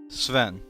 Sven.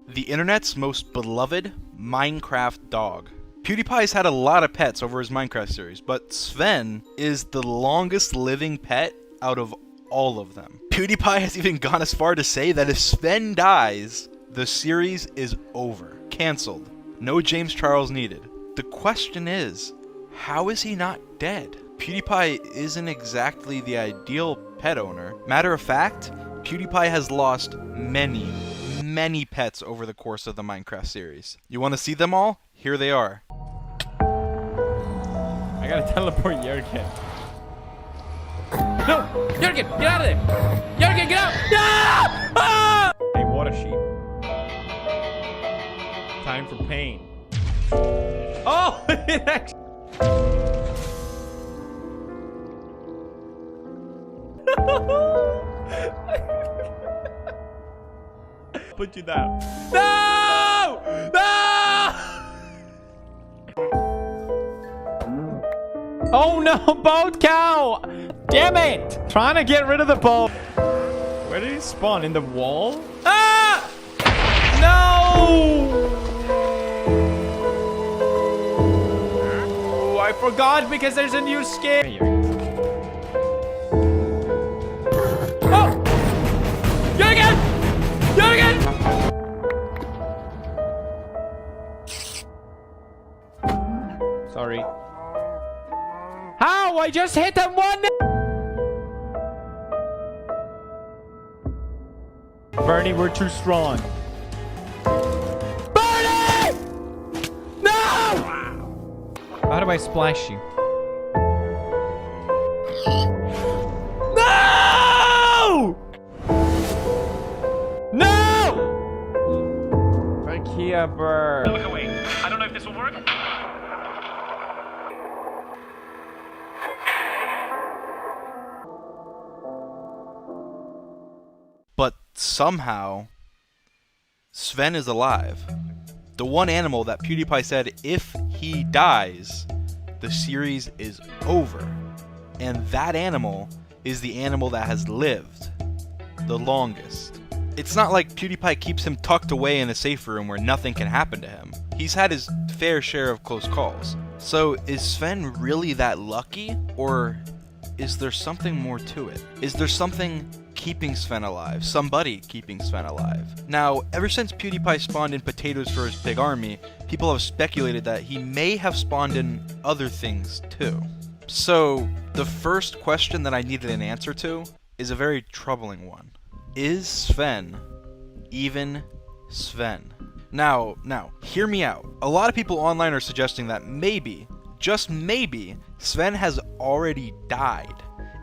The internet's most beloved Minecraft dog. PewDiePie's had a lot of pets over his Minecraft series, but Sven is the longest living pet out of all of them. PewDiePie has even gone as far to say that if Sven dies, the series is over. Cancelled. No James Charles needed. The question is, how is he not dead? PewDiePie isn't exactly the ideal pet owner. Matter of fact, PewDiePie has lost many pets over the course of the Minecraft series. You want to see them all? Here they are. I gotta teleport Jurgen. No! Jurgen, get out of there! Jurgen, get out! No! Ah! Hey, water sheep. Time for pain. Oh! It actually... Put you down. No! No! Oh no, boat cow! Damn it! Trying to get rid of the boat. Where did he spawn? In the wall? Ah! No! Oh, I forgot because there's a new skin. Oh! Jurgen! Jurgen! Sorry. How? I just hit him one. Bernie, we're too strong. Bernie! No! How do I splash you? No! No! Ikea bird. Look away. I don't know if this will work. But somehow, Sven is alive. The one animal that PewDiePie said if he dies, the series is over. And that animal is the animal that has lived the longest. It's not like PewDiePie keeps him tucked away in a safe room where nothing can happen to him. He's had his fair share of close calls. So is Sven really that lucky? Or is there something more to it? Is there something keeping Sven alive? Somebody keeping Sven alive? Now, ever since PewDiePie spawned in potatoes for his big army, people have speculated that he may have spawned in other things too. So, the first question that I needed an answer to is a very troubling one. Is Sven even Sven? Now, hear me out. A lot of people online are suggesting that maybe, just maybe, Sven has already died,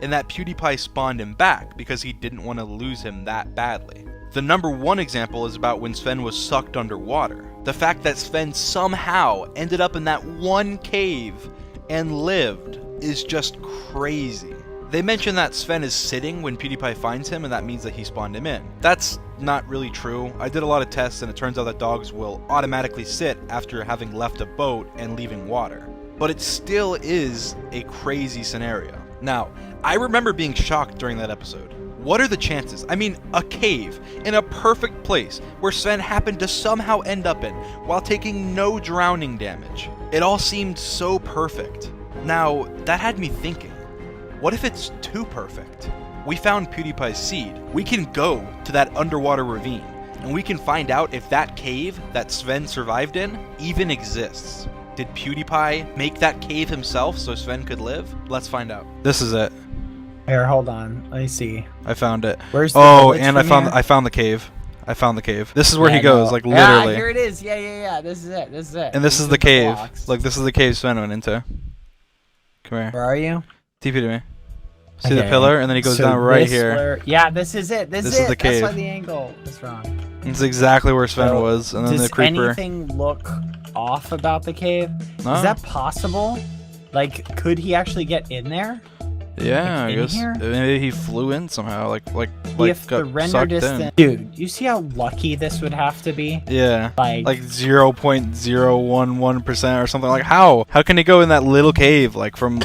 and that PewDiePie spawned him back because he didn't want to lose him that badly. The number one example is about when Sven was sucked underwater. The fact that Sven somehow ended up in that one cave and lived is just crazy. They mention that Sven is sitting when PewDiePie finds him, and that means that he spawned him in. That's not really true. I did a lot of tests, and it turns out that dogs will automatically sit after having left a boat and leaving water. But it still is a crazy scenario. Now, I remember being shocked during that episode. What are the chances? I mean, a cave in a perfect place where Sven happened to somehow end up in while taking no drowning damage. It all seemed so perfect. Now, that had me thinking, what if it's too perfect? We found PewDiePie's seed. We can go to that underwater ravine, and we can find out if that cave that Sven survived in even exists. Did PewDiePie make that cave himself so Sven could live? Let's find out. This is it. Here, hold on. Let me see. I found it. Where's the village and from I found the cave. I found the cave. This is where he goes, no. like literally. Yeah, here it is. Yeah. This is it. This is it. And this These is are the cave. blocks. Like this is the cave Sven went into. Come here. Where are you? TP to me. See the pillar, and then he goes So down right this here. yeah, this is it. This is is the it. cave. That's why the angle is wrong. It's exactly where Sven So, was, and then does the creeper. anything look off about the cave? No. Is that possible? Like, could he actually get in there? Yeah, like, I in guess here? maybe he flew in somehow, like If got the render sucked distance, in. dude, you see how lucky this would have to be? Yeah, Like 0.011% or something. Like how? How can he go in that little cave like from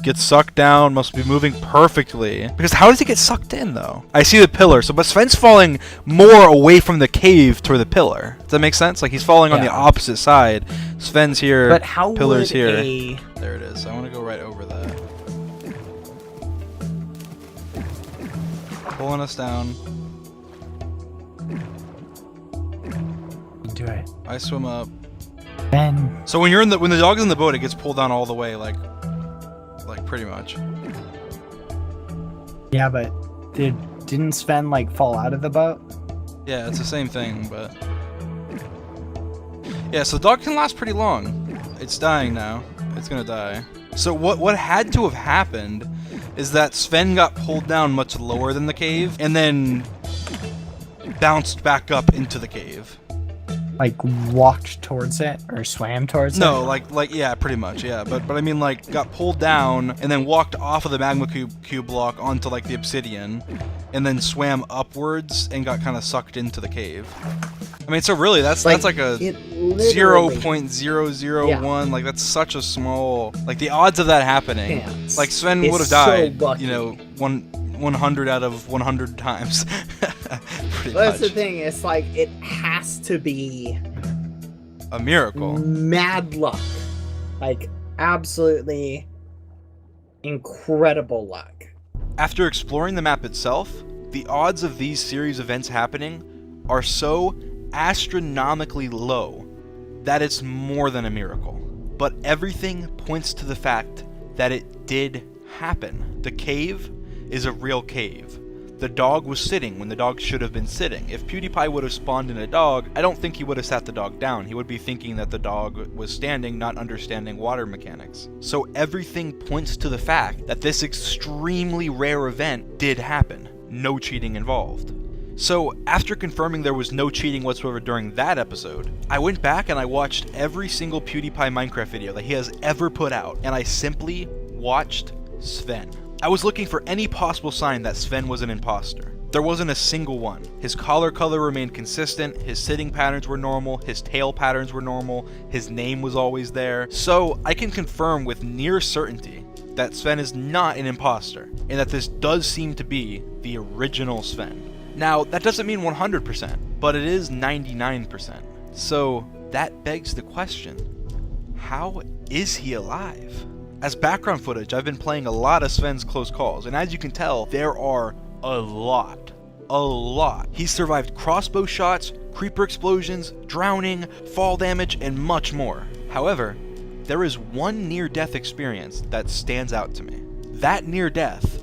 Gets sucked down, must be moving perfectly. Because how does he get sucked in, though? I see the pillar, but Sven's falling more away from the cave toward the pillar. Does that make sense? Like, he's falling on the opposite side. Sven's here, But how pillar's would here. There it is. I want to go right over that. Pulling us down. Do it. I swim up. Ben. So when the dog is in the boat, it gets pulled down all the way, like pretty much. Yeah, but didn't Sven like fall out of the boat? Yeah, it's the same thing, but yeah. So the dog can last pretty long. It's dying now. It's gonna die. So what had to have happened is that Sven got pulled down much lower than the cave, and then bounced back up into the cave. Like walked towards it or swam towards it? No, like yeah, pretty much, yeah. But I mean, like, got pulled down and then walked off of the magma cube block onto like the obsidian, and then swam upwards and got kind of sucked into the cave. I mean, so really, that's like a 0.001. Like, that's such a small. Like, the odds of that happening. Chance. Like, Sven It's would have died. so lucky. You know, 100 out of 100 times. Pretty Well, that's much. the thing. It's like it has to be A miracle. mad luck, like absolutely incredible luck. After exploring the map itself, the odds of these series events happening are so astronomically low that it's more than a miracle. But everything points to the fact that it did happen. The cave is a real cave. The dog was sitting when the dog should have been sitting. If Pewdiepie would have spawned in a dog, I don't think he would have sat the dog down. He would be thinking that the dog was standing, not understanding water mechanics. So everything points to the fact that this extremely rare event did happen. No cheating involved. So after confirming there was no cheating whatsoever during that episode, I went back and I watched every single PewDiePie Minecraft video that he has ever put out, and I simply watched Sven. I was looking for any possible sign that Sven was an imposter. There wasn't a single one. His collar color remained consistent, his sitting patterns were normal, his tail patterns were normal, his name was always there. So I can confirm with near certainty that Sven is not an imposter, and that this does seem to be the original Sven. Now, that doesn't mean 100%, but it is 99%. So that begs the question, how is he alive? As background footage, I've been playing a lot of Sven's close calls, and as you can tell, there are a lot. He's survived crossbow shots, creeper explosions, drowning, fall damage, and much more. However, there is one near-death experience that stands out to me. That near-death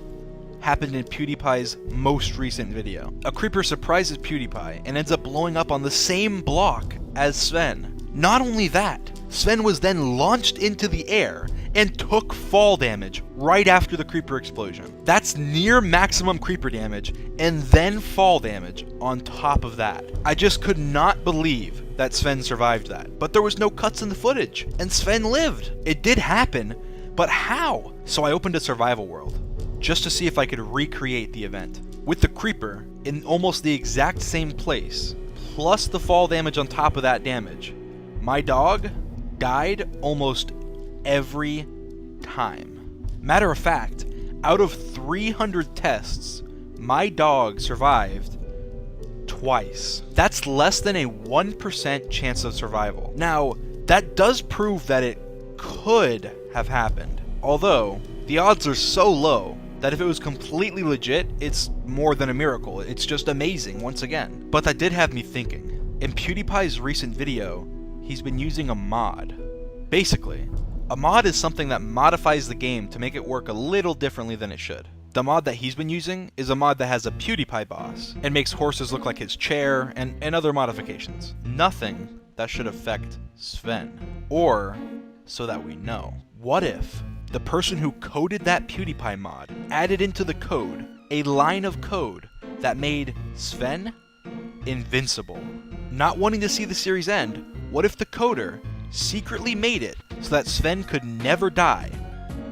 happened in PewDiePie's most recent video. A creeper surprises PewDiePie and ends up blowing up on the same block as Sven. Not only that, Sven was then launched into the air and took fall damage right after the creeper explosion. That's near maximum creeper damage and then fall damage on top of that. I just could not believe that Sven survived that. But there was no cuts in the footage, and Sven lived. It did happen, but how? So I opened a survival world just to see if I could recreate the event. With the creeper in almost the exact same place, plus the fall damage on top of that damage, my dog died almost every time. Matter of fact, out of 300 tests, my dog survived twice. That's less than a 1% chance of survival. Now, that does prove that it could have happened. Although, the odds are so low that if it was completely legit, it's more than a miracle. It's just amazing once again. But that did have me thinking. In PewDiePie's recent video, he's been using a mod. Basically, a mod is something that modifies the game to make it work a little differently than it should. The mod that he's been using is a mod that has a PewDiePie boss, and makes horses look like his chair, and other modifications. Nothing that should affect Sven. Or, so that we know. What if the person who coded that PewDiePie mod added into the code a line of code that made Sven invincible? Not wanting to see the series end, what if the coder secretly made it so that Sven could never die?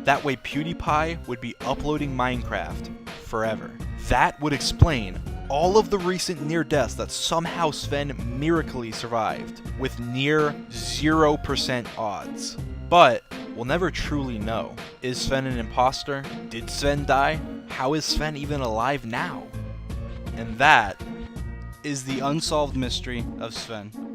That way PewDiePie would be uploading Minecraft forever. That would explain all of the recent near deaths that somehow Sven miraculously survived with near 0% odds. But we'll never truly know. Is Sven an imposter? Did Sven die? How is Sven even alive now? And that is the unsolved mystery of Sven.